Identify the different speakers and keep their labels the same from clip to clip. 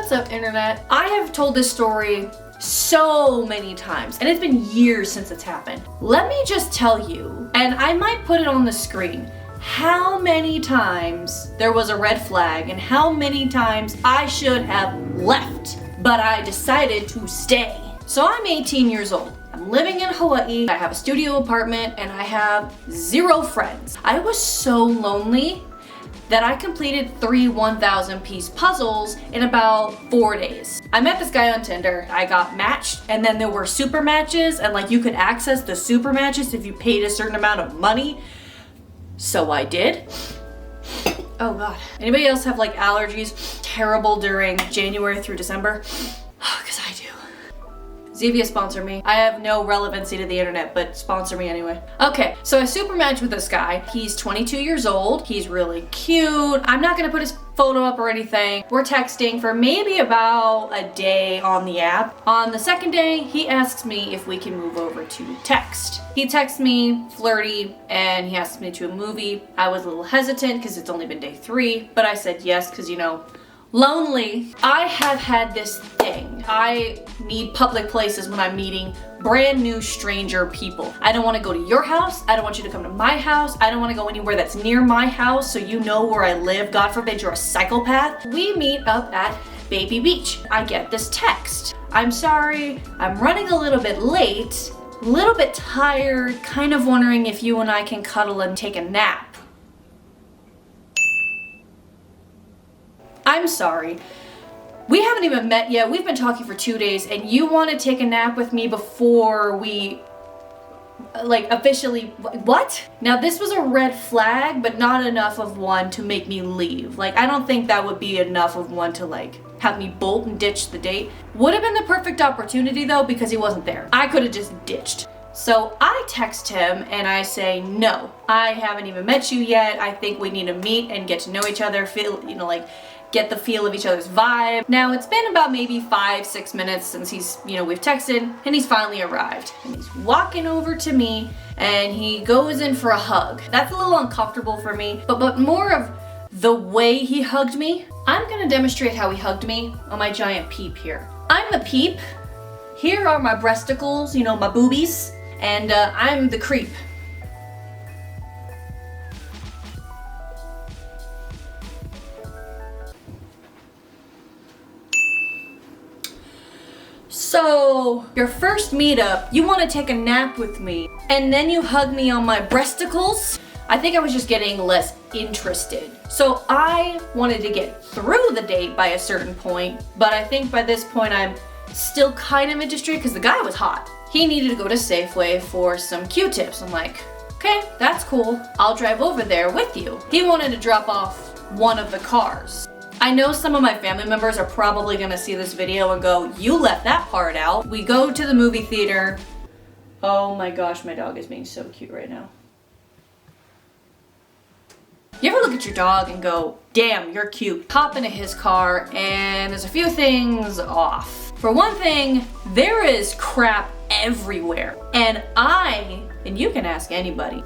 Speaker 1: What's up, internet? I have told this story so many times, and it's been years since it's happened. Let me just tell you, and I might put it on the screen, how many times there was a red flag and how many times I should have left, but I decided to stay. So I'm 18 years old. I'm living in Hawaii. I have a studio apartment and I have 0 friends. I was so lonely that I completed 3 1,000-piece puzzles in about 4 days. I met this guy on Tinder, I got matched, and then there were super matches, and like you could access the super matches if you paid a certain amount of money. So I did. Oh God. Anybody else have like allergies terrible during January through December? Cause I do. Zevia, sponsor me. I have no relevancy to the internet, but sponsor me anyway. Okay, so I super matched with this guy. He's 22 years old. He's really cute. I'm not gonna put his photo up or anything. We're texting for maybe about a day on the app. On the second day, he asks me if we can move over to text. He texts me flirty and he asks me to a movie. I was a little hesitant because it's only been day 3, but I said yes because, you know, lonely. I have had this thing. I need public places when I'm meeting brand new stranger people. I don't want to go to your house. I don't want you to come to my house. I don't want to go anywhere that's near my house so you know where I live. God forbid you're a psychopath. We meet up at Baby Beach. I get this text. I'm sorry, I'm running a little bit late, a little bit tired, kind of wondering if you and I can cuddle and take a nap. I'm sorry. We haven't even met yet. We've been talking for 2 days and you want to take a nap with me before we like officially, what? Now this was a red flag, but not enough of one to make me leave. Like I don't think that would be enough of one to like have me bolt and ditch the date. Would have been the perfect opportunity though because he wasn't there. I could have just ditched. So I text him and I say, no, I haven't even met you yet. I think we need to meet and get to know each other, feel, you know, like get the feel of each other's vibe. Now it's been about maybe 5-6 minutes since he's, you know, we've texted and he's finally arrived. And he's walking over to me and he goes in for a hug. That's a little uncomfortable for me, but more of the way he hugged me. I'm gonna demonstrate how he hugged me on my giant peep here. I'm the peep. Here are my breasticles, you know, my boobies, and I'm the creep. So, your first meetup, you want to take a nap with me, and then you hug me on my breasticles? I think I was just getting less interested. So I wanted to get through the date by a certain point, but I think by this point I'm still kind of interested because the guy was hot. He needed to go to Safeway for some Q-tips. I'm like, okay, that's cool. I'll drive over there with you. He wanted to drop off one of the cars. I know some of my family members are probably gonna see this video and go, you left that part out. We go to the movie theater. Oh my gosh, my dog is being so cute right now. You ever look at your dog and go, damn, you're cute? Hop into his car and there's a few things off. For one thing, there is crap everywhere. And you can ask anybody,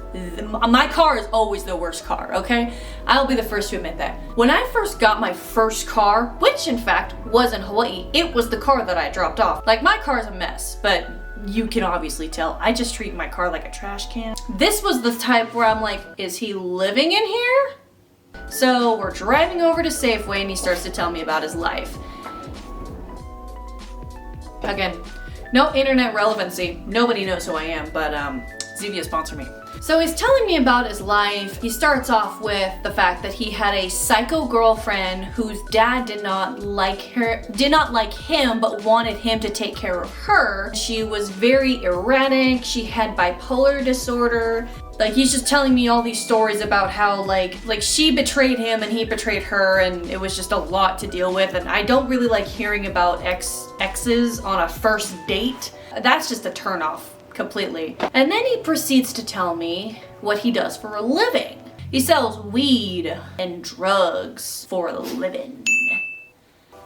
Speaker 1: my car is always the worst car, okay? I'll be the first to admit that. When I first got my first car, which in fact was in Hawaii, it was the car that I dropped off. Like my car's a mess, but you can obviously tell I just treat my car like a trash can. This was the type where I'm like, is he living in here? So we're driving over to Safeway and he starts to tell me about his life. Again, no internet relevancy. Nobody knows who I am, but Zevia, sponsor me. So he's telling me about his life. He starts off with the fact that he had a psycho girlfriend whose dad did not like him, but wanted him to take care of her. She was very erratic. She had bipolar disorder. Like he's just telling me all these stories about how like she betrayed him and he betrayed her, and it was just a lot to deal with. And I don't really like hearing about exes on a first date. That's just a turnoff completely. And then he proceeds to tell me what he does for a living. He sells weed and drugs for a living.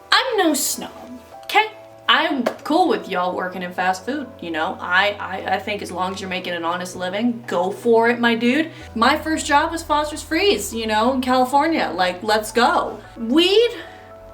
Speaker 1: I'm no snob, okay? I'm cool with y'all working in fast food, you know? I think as long as you're making an honest living, go for it, my dude. My first job was Foster's Freeze, you know, in California. Like, let's go. Weed?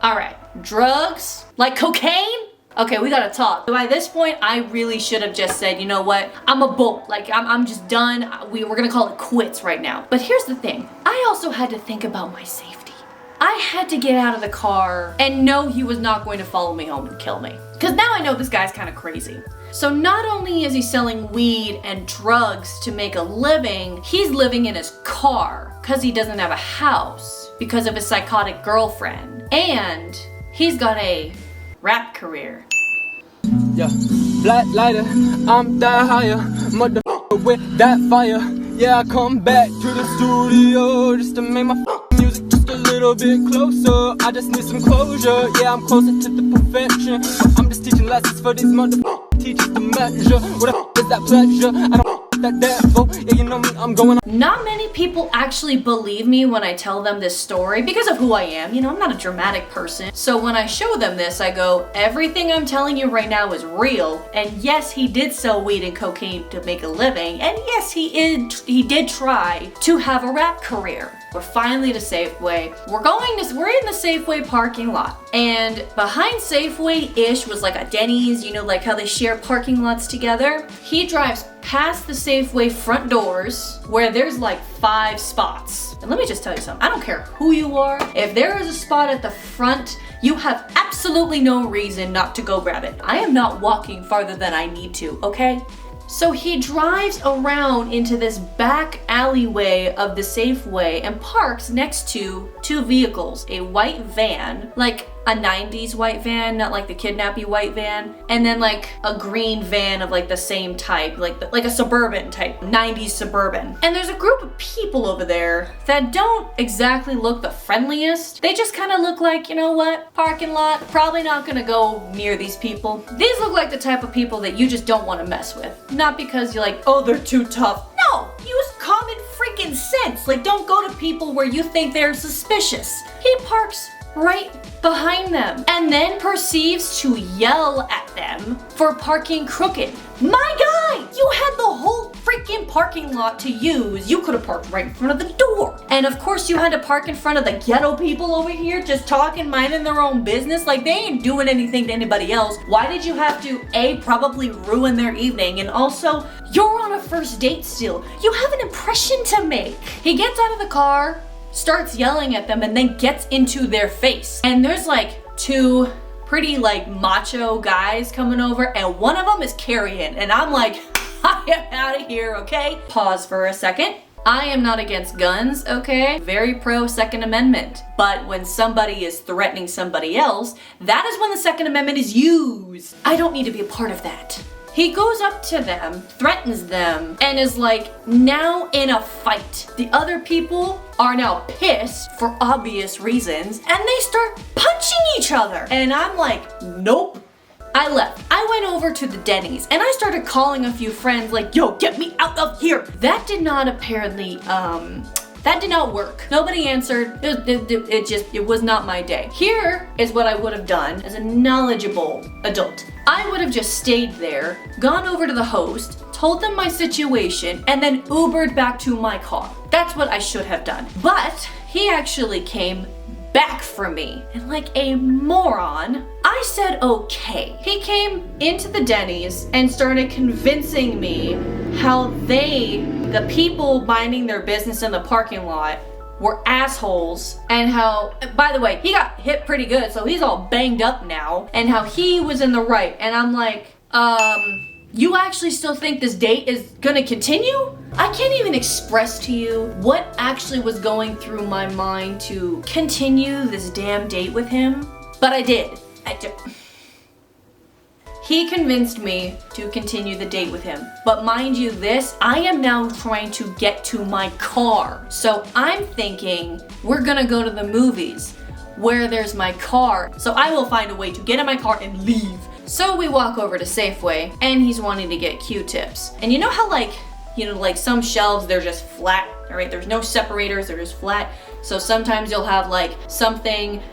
Speaker 1: All right. drugs, like cocaine. Okay, we gotta talk. By this point, I really should have just said, you know what? I'm a bull. Like, I'm just done. We're gonna call it quits right now. But here's the thing. I also had to think about my safety. I had to get out of the car and know he was not going to follow me home and kill me. Because now I know this guy's kind of crazy. So not only is he selling weed and drugs to make a living, he's living in his car because he doesn't have a house because of his psychotic girlfriend. And he's got a rap career.
Speaker 2: Yeah, black lighter, I'm that higher, mother with that fire. Yeah, I come back to the studio just to make my music just a little bit closer. I just need some closure. Yeah, I'm closer to the perfection. But I'm just teaching lessons for these mother teachers to measure. What the is that pleasure? I don't that devil. Yeah, you know me, I'm going on.
Speaker 1: Not many people actually believe me when I tell them this story because of who I am. You know, I'm not a dramatic person. So when I show them this, I go, everything I'm telling you right now is real. And yes, he did sell weed and cocaine to make a living. And yes, he did try to have a rap career. We're finally at a Safeway. We're in the Safeway parking lot. And behind Safeway-ish was like a Denny's, you know, like how they share parking lots together. He drives past the Safeway front doors where there's like 5 spots. And let me just tell you something. I don't care who you are. If there is a spot at the front, you have absolutely no reason not to go grab it. I am not walking farther than I need to, okay? So he drives around into this back alleyway of the Safeway and parks next to 2 vehicles, a white van, like a 90s white van, not like the kidnappy white van, and then like a green van of like the same type, like a suburban type, 90s suburban. And there's a group of people over there that don't exactly look the friendliest. They just kind of look like, you know what, parking lot, probably not gonna go near these people. These look like the type of people that you just don't want to mess with. Not because you're like, oh, they're too tough. No, use common freaking sense. Like, don't go to people where you think they're suspicious. He parks right behind them and then proceeds to yell at them for parking crooked. My guy, you had the whole freaking parking lot to use. You could have parked right in front of the door. And of course you had to park in front of the ghetto people over here just talking, minding their own business. Like, they ain't doing anything to anybody else. Why did you have to, A, probably ruin their evening, and also, you're on a first date still. You have an impression to make. He gets out of the car, starts yelling at them, and then gets into their face. And there's like 2 pretty like macho guys coming over, and one of them is carrying, and I'm like, I am out of here, okay? Pause for a second. I am not against guns, okay? Very pro Second Amendment. But when somebody is threatening somebody else, that is when the Second Amendment is used. I don't need to be a part of that. He goes up to them, threatens them, and is like now in a fight. The other people are now pissed for obvious reasons, and they start punching each other. And I'm like, nope. I left. I went over to the Denny's and I started calling a few friends like, yo, get me out of here. That did not apparently, that did not work. Nobody answered. It was not my day. Here is what I would have done as a knowledgeable adult. I would have just stayed there, gone over to the host, told them my situation, and then Ubered back to my car. That's what I should have done. But he actually came back for me. And like a moron, I said okay. He came into the Denny's and started convincing me how the people minding their business in the parking lot, were assholes, and how, by the way, he got hit pretty good, so he's all banged up now, and how he was in the right. And I'm like, you actually still think this date is gonna continue? I can't even express to you what actually was going through my mind to continue this damn date with him, but I did. He convinced me to continue the date with him. But mind you this, I am now trying to get to my car. So I'm thinking we're gonna go to the movies where there's my car. So I will find a way to get in my car and leave. So we walk over to Safeway and he's wanting to get Q-tips. And you know how like some shelves, they're just flat, all right? There's no separators, they're just flat. So sometimes you'll have like something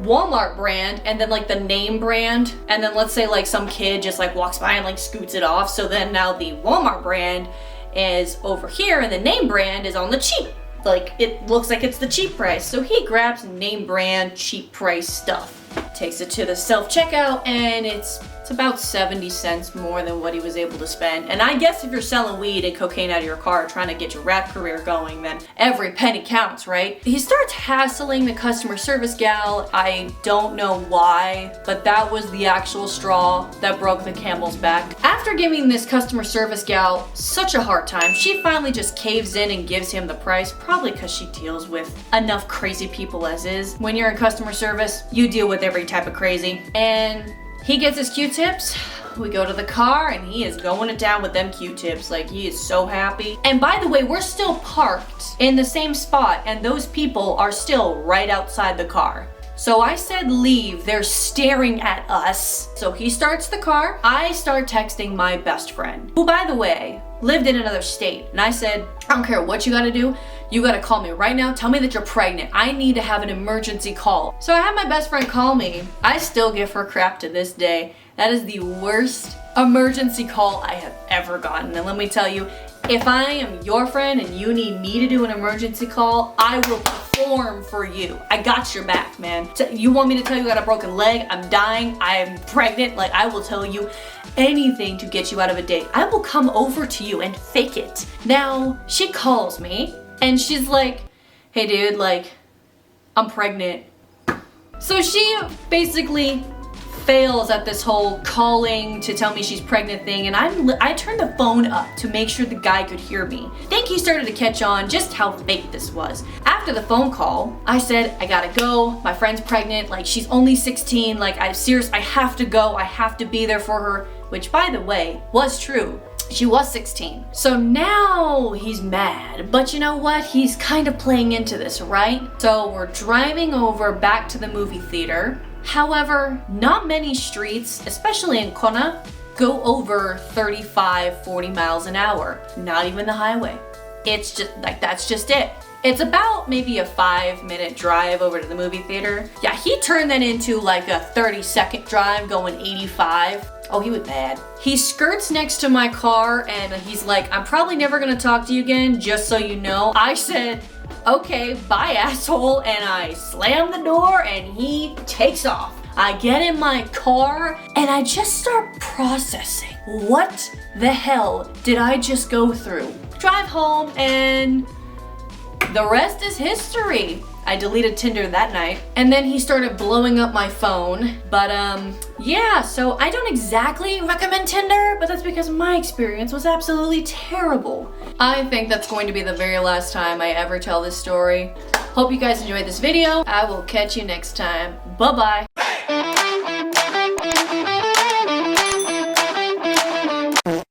Speaker 1: Walmart brand and then like the name brand, and then let's say like some kid just like walks by and like scoots it off, so then now the Walmart brand is over here and the name brand is on the cheap, like it looks like it's the cheap price. So he grabs name brand cheap price stuff. takes it to the self-checkout, and it's about 70 cents more than what he was able to spend. And I guess if you're selling weed and cocaine out of your car trying to get your rap career going, then every penny counts, right? He starts hassling the customer service gal. I don't know why, but that was the actual straw that broke the camel's back. After giving this customer service gal such a hard time, she finally just caves in and gives him the price, probably because she deals with enough crazy people as is. When you're in customer service, you deal with every type of crazy. And he gets his Q-tips. We go to the car and he is going it down with them Q-tips. Like, he is so happy. And by the way, we're still parked in the same spot and those people are still right outside the car. So I said leave, they're staring at us. So he starts the car. I start texting my best friend, who by the way, lived in another state. And I said, I don't care what you gotta do. You gotta call me right now. Tell me that you're pregnant. I need to have an emergency call. So I have my best friend call me. I still give her crap to this day. That is the worst emergency call I have ever gotten. And let me tell you, if I am your friend and you need me to do an emergency call, I will perform for you. I got your back, man. You want me to tell you I got a broken leg, I'm dying, I'm pregnant, like I will tell you anything to get you out of a date. I will come over to you and fake it. Now, she calls me and she's like, hey dude, like, I'm pregnant. So she basically fails at this whole calling to tell me she's pregnant thing, and I turned the phone up to make sure the guy could hear me. I think he started to catch on just how fake this was. After the phone call, I said, I gotta go, my friend's pregnant, like she's only 16, like I have to go, I have to be there for her, which by the way, was true. She was 16. So now he's mad, but you know what? He's kind of playing into this, right? So we're driving over back to the movie theater. However, not many streets, especially in Kona, go over 35, 40 miles an hour. Not even the highway. It's just like, that's just it. It's about maybe a 5-minute drive over to the movie theater. Yeah, he turned that into like a 30-second drive going 85. Oh, he was bad. He skirts next to my car and he's like, I'm probably never gonna talk to you again, just so you know. I said, okay, bye asshole, and I slam the door and he takes off. I get in my car and I just start processing. What the hell did I just go through? Drive home and the rest is history. I deleted Tinder that night, and then he started blowing up my phone. But yeah, so I don't exactly recommend Tinder, but that's because my experience was absolutely terrible. I think that's going to be the very last time I ever tell this story. Hope you guys enjoyed this video. I will catch you next time. Bye-bye.